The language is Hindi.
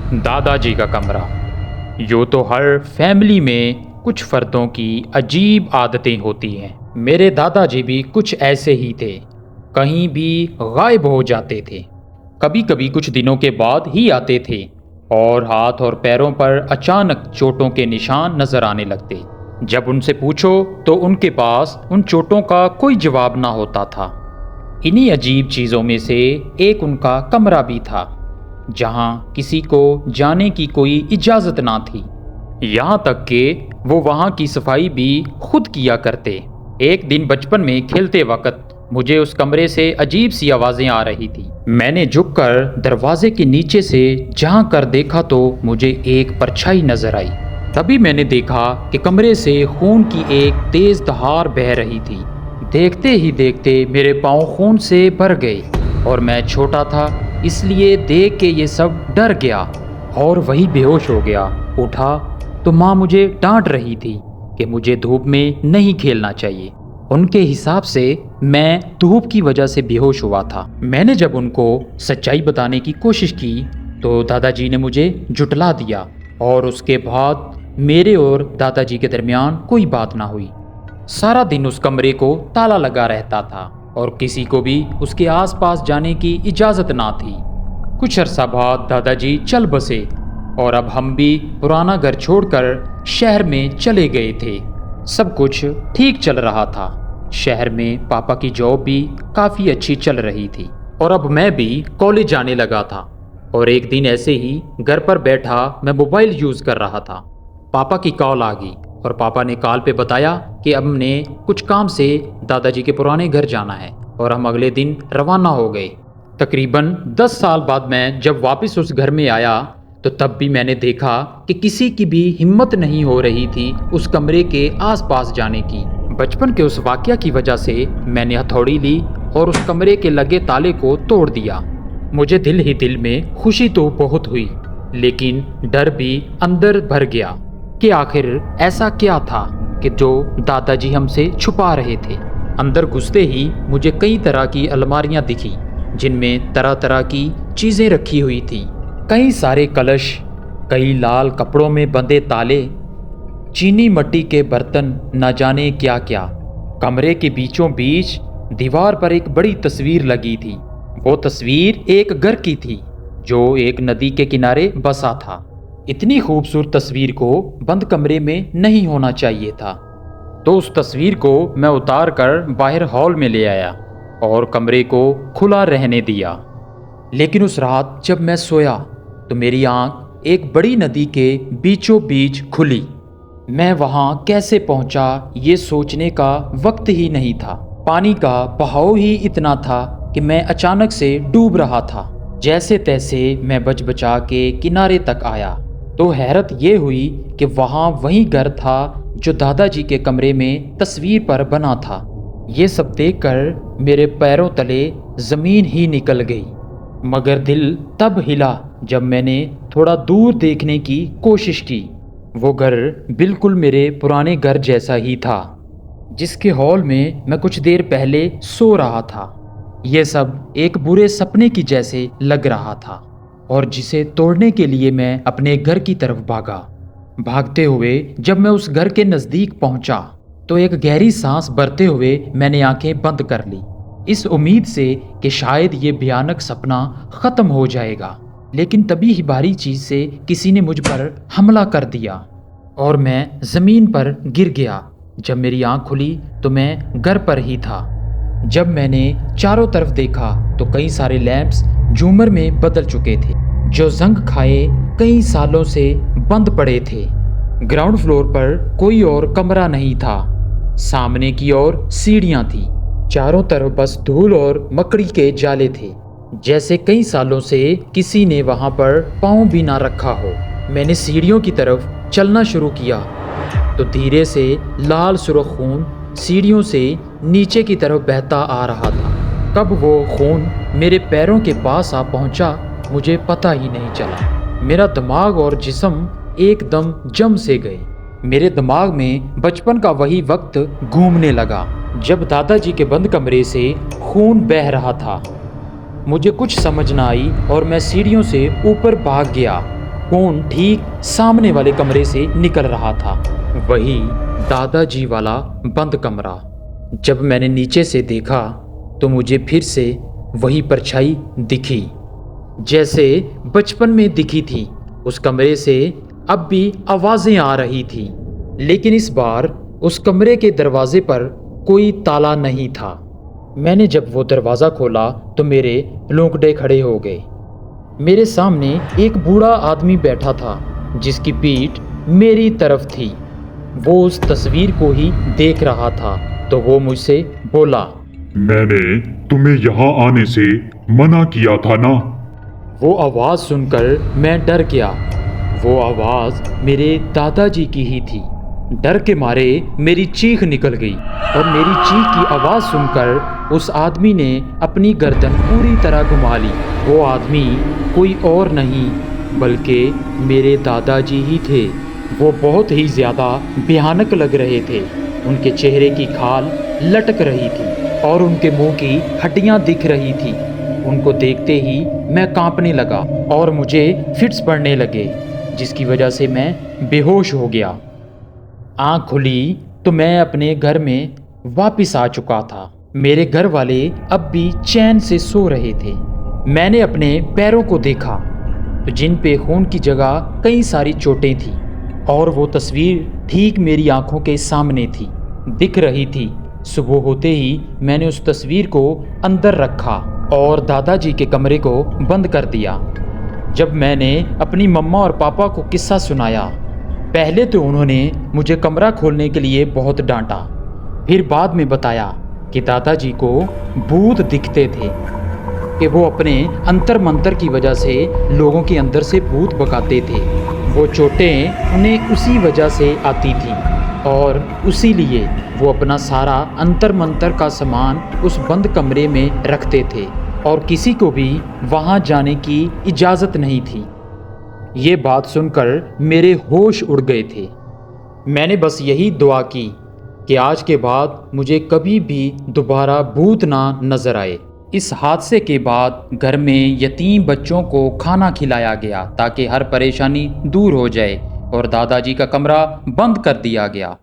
दादाजी का कमरा। यूँ तो हर फैमिली में कुछ फर्दों की अजीब आदतें होती हैं। मेरे दादाजी भी कुछ ऐसे ही थे, कहीं भी गायब हो जाते थे। कभी कभी कुछ दिनों के बाद ही आते थे और हाथ और पैरों पर अचानक चोटों के निशान नजर आने लगते। जब उनसे पूछो तो उनके पास उन चोटों का कोई जवाब ना होता था। इन्हीं अजीब चीज़ों में से एक उनका कमरा भी था, जहाँ किसी को जाने की कोई इजाज़त ना थी। यहाँ तक कि वो वहाँ की सफाई भी खुद किया करते। एक दिन बचपन में खेलते वक्त मुझे उस कमरे से अजीब सी आवाज़ें आ रही थी। मैंने झुककर दरवाजे के नीचे से झांक कर देखा तो मुझे एक परछाई नजर आई। तभी मैंने देखा कि कमरे से खून की एक तेज धार बह रही थी। देखते ही देखते मेरे पाँव खून से भर गए और मैं छोटा था, इसलिए देख के ये सब डर गया और वही बेहोश हो गया। उठा तो माँ मुझे डांट रही थी कि मुझे धूप में नहीं खेलना चाहिए। उनके हिसाब से मैं धूप की वजह से बेहोश हुआ था। मैंने जब उनको सच्चाई बताने की कोशिश की तो दादाजी ने मुझे झुठला दिया और उसके बाद मेरे और दादाजी के दरमियान कोई बात ना हुई। सारा दिन उस कमरे को ताला लगा रहता था और किसी को भी उसके आसपास जाने की इजाज़त ना थी। कुछ अरसा बाद दादाजी चल बसे और अब हम भी पुराना घर छोड़कर शहर में चले गए थे। सब कुछ ठीक चल रहा था। शहर में पापा की जॉब भी काफ़ी अच्छी चल रही थी और अब मैं भी कॉलेज जाने लगा था। और एक दिन ऐसे ही घर पर बैठा मैं मोबाइल यूज़ कर रहा था। पापा की कॉल आ गई और पापा ने कॉल पे बताया कि अब हमने कुछ काम से दादाजी के पुराने घर जाना है और हम अगले दिन रवाना हो गए। तकरीबन 10 साल बाद मैं जब वापस उस घर में आया तो तब भी मैंने देखा कि किसी की भी हिम्मत नहीं हो रही थी उस कमरे के आसपास जाने की। बचपन के उस वाकया की वजह से मैंने हथौड़ी ली और उस कमरे के लगे ताले को तोड़ दिया। मुझे दिल ही दिल में खुशी तो बहुत हुई, लेकिन डर भी अंदर भर गया कि आखिर ऐसा क्या था कि जो दादाजी हमसे छुपा रहे थे। अंदर घुसते ही मुझे कई तरह की अलमारियां दिखी जिनमें तरह तरह की चीज़ें रखी हुई थी। कई सारे कलश, कई लाल कपड़ों में बंधे ताले, चीनी मिट्टी के बर्तन, न जाने क्या क्या। कमरे के बीचों बीच दीवार पर एक बड़ी तस्वीर लगी थी। वो तस्वीर एक घर की थी जो एक नदी के किनारे बसा था। इतनी खूबसूरत तस्वीर को बंद कमरे में नहीं होना चाहिए था। तो उस तस्वीर को मैं उतार कर बाहर हॉल में ले आया और कमरे को खुला रहने दिया। लेकिन उस रात जब मैं सोया तो मेरी आंख एक बड़ी नदी के बीचों बीच खुली। मैं वहां कैसे पहुंचा ये सोचने का वक्त ही नहीं था। पानी का बहाव ही इतना था कि मैं अचानक से डूब रहा था। जैसे तैसे मैं बच बचा के किनारे तक आया तो हैरत ये हुई कि वहाँ वही घर था जो दादाजी के कमरे में तस्वीर पर बना था। ये सब देखकर मेरे पैरों तले ज़मीन ही निकल गई। मगर दिल तब हिला जब मैंने थोड़ा दूर देखने की कोशिश की। वो घर बिल्कुल मेरे पुराने घर जैसा ही था, जिसके हॉल में मैं कुछ देर पहले सो रहा था। ये सब एक बुरे सपने की जैसे लग रहा था और जिसे तोड़ने के लिए मैं अपने घर की तरफ भागा। भागते हुए जब मैं उस घर के नज़दीक पहुंचा तो एक गहरी सांस भरते हुए मैंने आंखें बंद कर ली, इस उम्मीद से कि शायद ये भयानक सपना ख़त्म हो जाएगा। लेकिन तभी ही भारी चीज़ से किसी ने मुझ पर हमला कर दिया और मैं ज़मीन पर गिर गया। जब मेरी आंख खुली तो मैं घर पर ही था। जब मैंने चारों तरफ देखा तो कई सारे लैंप्स झूमर में बदल चुके थे जो जंग खाए कई सालों से बंद पड़े थे। ग्राउंड फ्लोर पर कोई और कमरा नहीं था। सामने की ओर सीढ़ियां थी। चारों तरफ बस धूल और मकड़ी के जाले थे, जैसे कई सालों से किसी ने वहां पर पाँव भी ना रखा हो। मैंने सीढ़ियों की तरफ चलना शुरू किया तो धीरे से लाल सुर्ख खून सीढ़ियों से नीचे की तरफ बहता आ रहा था। कब वो खून मेरे पैरों के पास आ पहुंचा मुझे पता ही नहीं चला। मेरा दिमाग और जिस्म एकदम जम से गए। मेरे दिमाग में बचपन का वही वक्त घूमने लगा जब दादाजी के बंद कमरे से खून बह रहा था। मुझे कुछ समझ न आई और मैं सीढ़ियों से ऊपर भाग गया। कौन ठीक सामने वाले कमरे से निकल रहा था। वही दादाजी वाला बंद कमरा। जब मैंने नीचे से देखा तो मुझे फिर से वही परछाई दिखी, जैसे बचपन में दिखी थी। उस कमरे से अब भी आवाज़ें आ रही थी, लेकिन इस बार उस कमरे के दरवाजे पर कोई ताला नहीं था। मैंने जब वो दरवाज़ा खोला तो मेरे रोंगटे खड़े हो गए। मेरे सामने एक बूढ़ा आदमी बैठा था जिसकी पीठ मेरी तरफ थी। वो उस तस्वीर को ही देख रहा था तो वो मुझसे बोला, मैंने तुम्हें यहाँ आने से मना किया था ना। वो आवाज़ सुनकर मैं डर गया। वो आवाज़ मेरे दादाजी की ही थी। डर के मारे मेरी चीख निकल गई और मेरी चीख की आवाज़ सुनकर उस आदमी ने अपनी गर्दन पूरी तरह घुमा ली। वो आदमी कोई और नहीं बल्कि मेरे दादाजी ही थे। वो बहुत ही ज़्यादा भयानक लग रहे थे। उनके चेहरे की खाल लटक रही थी और उनके मुंह की हड्डियां दिख रही थी। उनको देखते ही मैं कांपने लगा और मुझे फिट्स पड़ने लगे, जिसकी वजह से मैं बेहोश हो गया। आँख खुली तो मैं अपने घर में वापस आ चुका था। मेरे घर वाले अब भी चैन से सो रहे थे। मैंने अपने पैरों को देखा तो जिन पे खून की जगह कई सारी चोटें थी और वो तस्वीर ठीक मेरी आंखों के सामने थी, दिख रही थी। सुबह होते ही मैंने उस तस्वीर को अंदर रखा और दादाजी के कमरे को बंद कर दिया। जब मैंने अपनी मम्मा और पापा को किस्सा सुनाया, पहले तो उन्होंने मुझे कमरा खोलने के लिए बहुत डांटा, फिर बाद में बताया कि दादाजी को भूत दिखते थे कि वो अपने अंतर मंतर की वजह से लोगों के अंदर से भूत भगाते थे। वो चोटें उन्हें उसी वजह से आती थी और उसी लिए वो अपना सारा अंतर मंतर का सामान उस बंद कमरे में रखते थे और किसी को भी वहाँ जाने की इजाज़त नहीं थी। ये बात सुनकर मेरे होश उड़ गए थे। मैंने बस यही दुआ की कि आज के बाद मुझे कभी भी दोबारा भूत ना नजर आए। इस हादसे के बाद घर में यतीम बच्चों को खाना खिलाया गया ताकि हर परेशानी दूर हो जाए और दादाजी का कमरा बंद कर दिया गया।